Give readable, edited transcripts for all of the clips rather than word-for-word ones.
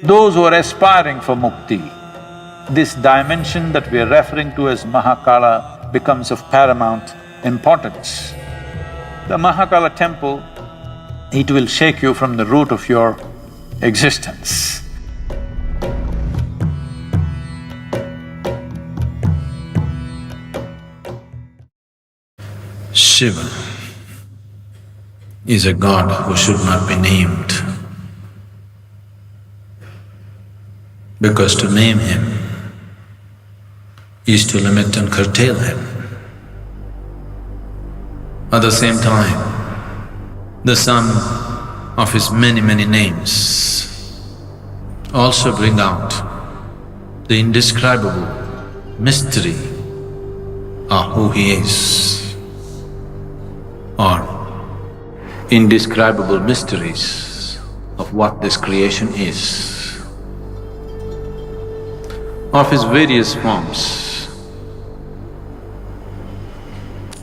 Those who are aspiring for mukti, this dimension that we are referring to as Mahakala becomes of paramount importance. The Mahakala temple, it will shake you from the root of your existence. Shiva is a god who should not be named, because to name him is to limit and curtail him. At the same time, the sum of his many names also bring out the indescribable mystery of who he is, or indescribable mysteries of what this creation is. Of his various forms,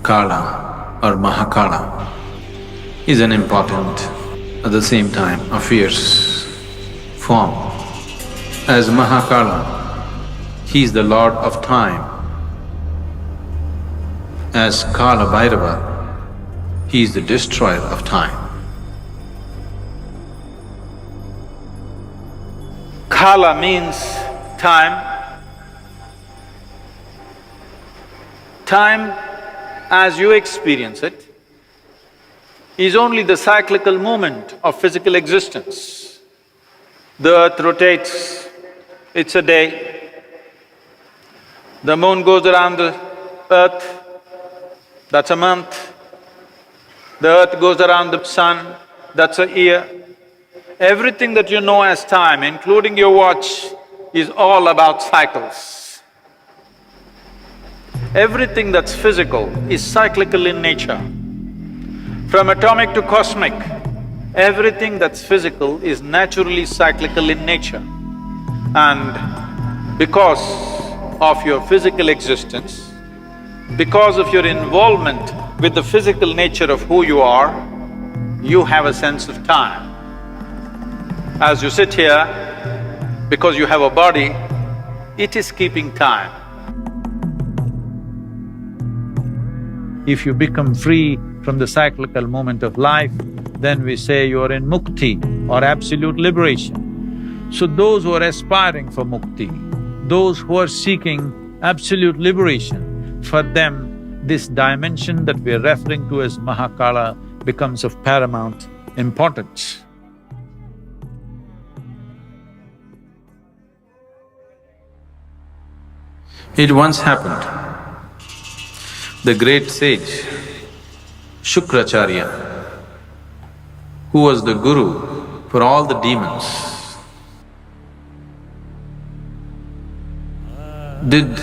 Kala or Mahakala is an important, at the same time a fierce form. As Mahakala, he is the lord of time. As Kala Bhairava, he is the destroyer of time. Kala means time. Time, as you experience it, is only the cyclical movement of physical existence. The earth rotates, it's a day. The moon goes around the earth, that's a month. The earth goes around the sun, that's a year. Everything that you know as time, including your watch, is all about cycles. Everything that's physical is cyclical in nature. From atomic to cosmic, everything that's physical is naturally cyclical in nature. And because of your physical existence, because of your involvement with the physical nature of who you are, you have a sense of time. As you sit here, because you have a body, it is keeping time. If you become free from the cyclical moment of life, then we say you are in mukti or absolute liberation. So those who are aspiring for mukti, those who are seeking absolute liberation, for them this dimension that we are referring to as Mahakala becomes of paramount importance. It once happened, the great sage Shukracharya, who was the guru for all the demons, did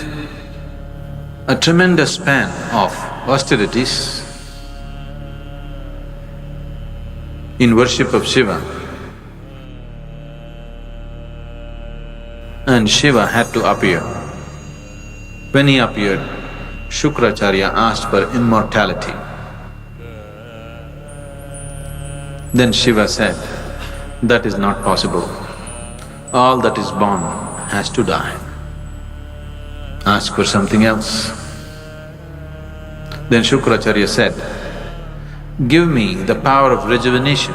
a tremendous span of austerities in worship of Shiva, and Shiva had to appear. When he appeared, Shukracharya asked for immortality. Then Shiva said, that is not possible. All that is born has to die. Ask for something else. Then Shukracharya said, give me the power of rejuvenation,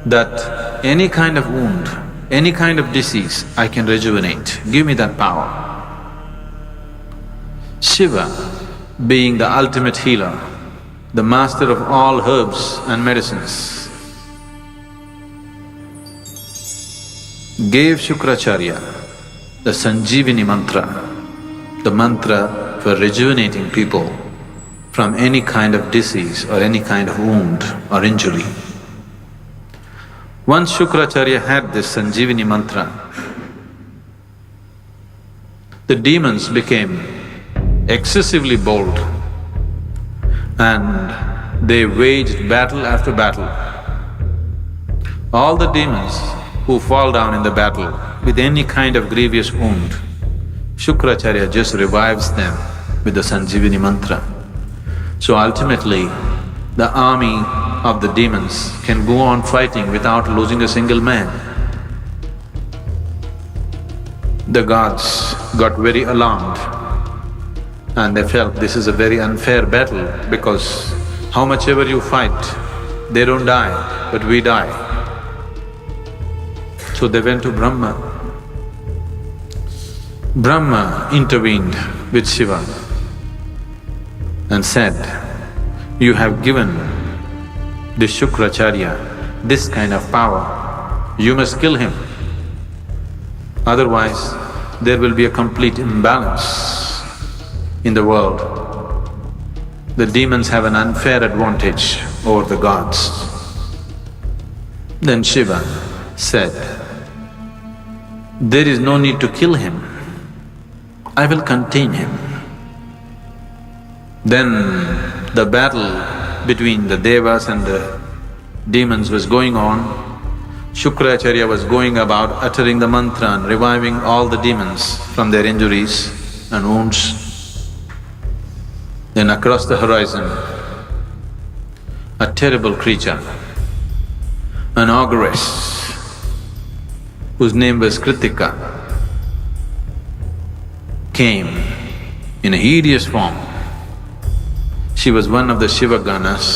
that any kind of wound, any kind of disease I can rejuvenate, give me that power. Shiva, being the ultimate healer, the master of all herbs and medicines, gave Shukracharya the Sanjeevani mantra, the mantra for rejuvenating people from any kind of disease or any kind of wound or injury. Once Shukracharya had this Sanjeevani mantra, the demons became excessively bold and they waged battle after battle. All the demons who fall down in the battle with any kind of grievous wound, Shukracharya just revives them with the Sanjeevani mantra. So ultimately, the army of the demons can go on fighting without losing a single man. The gods got very alarmed and they felt this is a very unfair battle because how much ever you fight, they don't die, but we die. So they went to Brahma. Brahma intervened with Shiva and said, "You have given this Shukracharya this kind of power, you must kill him. Otherwise, there will be a complete imbalance in the world. The demons have an unfair advantage over the gods." Then Shiva said, "There is no need to kill him, I will contain him." Then the battle between the devas and the demons was going on. Shukracharya was going about uttering the mantra and reviving all the demons from their injuries and wounds. Then across the horizon, a terrible creature, an ogress, whose name was Kritika, came in a hideous form. She was one of the Shiva Ganas.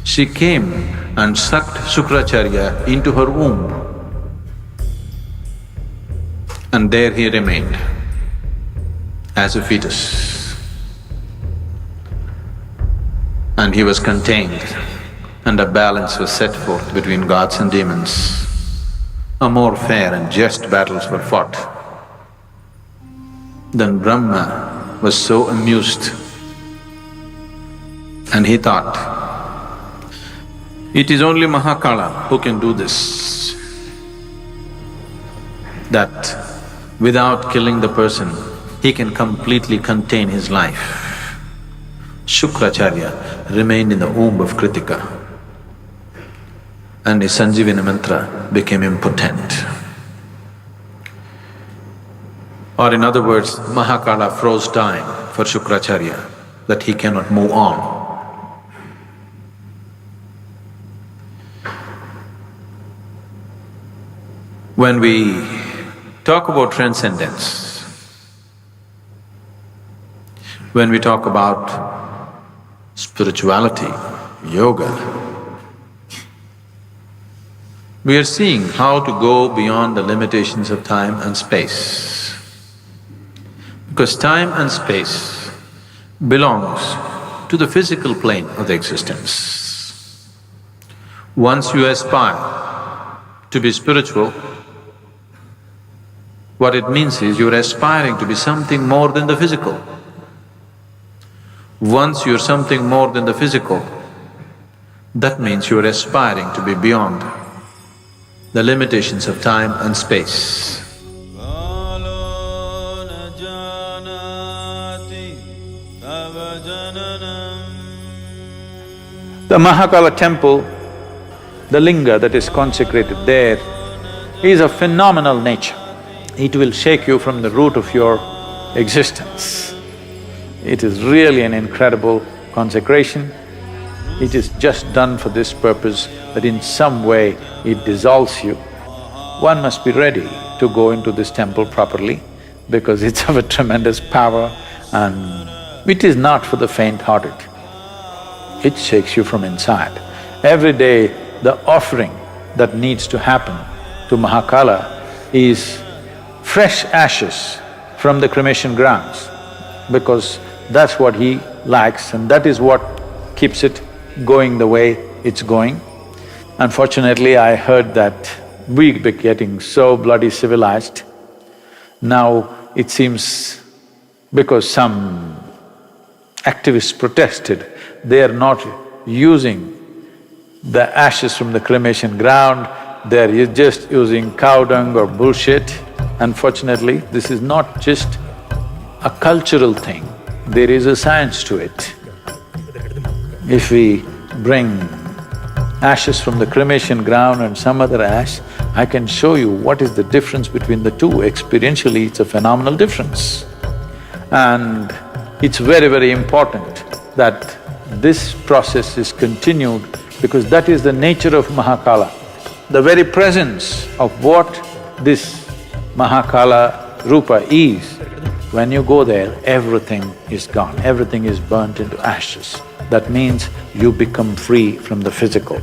She came and sucked Shukracharya into her womb. And there he remained as a fetus. And he was contained, and a balance was set forth between gods and demons. A more fair and just battles were fought. Then Brahma was so amused and he thought, it is only Mahakala who can do this, that without killing the person, he can completely contain his life. Shukracharya remained in the womb of Kritika and his Sanjivani mantra became impotent. Or in other words, Mahakala froze time for Shukracharya, that he cannot move on. When we talk about transcendence, when we talk about spirituality, yoga, we are seeing how to go beyond the limitations of time and space. Because time and space belongs to the physical plane of the existence. Once you aspire to be spiritual, what it means is you're aspiring to be something more than the physical. Once you're something more than the physical, that means you're aspiring to be beyond the limitations of time and space. The Mahakala temple, the linga that is consecrated there, is of phenomenal nature. It will shake you from the root of your existence. It is really an incredible consecration. It is just done for this purpose, that in some way it dissolves you. One must be ready to go into this temple properly because it's of a tremendous power and it is not for the faint-hearted. It shakes you from inside. Every day, the offering that needs to happen to Mahakala is fresh ashes from the cremation grounds, because that's what he likes and that is what keeps it going the way it's going. Unfortunately, I heard that we're getting so bloody civilized. Now it seems because some activists protested, they are not using the ashes from the cremation ground, they're just using cow dung or bullshit. Unfortunately, this is not just a cultural thing, there is a science to it. If we bring ashes from the cremation ground and some other ash, I can show you what is the difference between the two. Experientially, it's a phenomenal difference. And it's very, very important that this process is continued because that is the nature of Mahakala. The very presence of what this Mahakala Rupa is, when you go there, everything is gone, everything is burnt into ashes. That means you become free from the physical.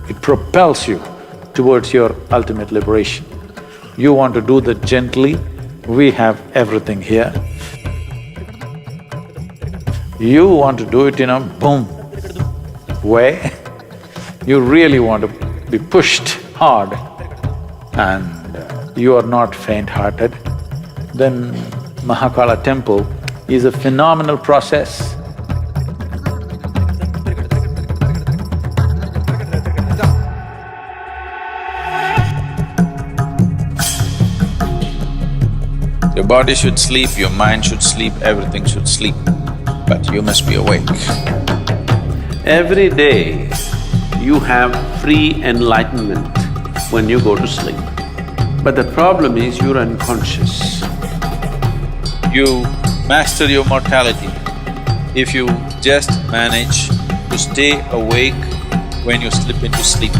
It propels you towards your ultimate liberation. You want to do that gently, we have everything here. You want to do it in a boom way, you really want to be pushed hard and you are not faint-hearted, then Mahakala temple is a phenomenal process. Your body should sleep, your mind should sleep, everything should sleep, but you must be awake. Every day, you have free enlightenment when you go to sleep. But the problem is you're unconscious. You master your mortality if you just manage to stay awake when you slip into sleep.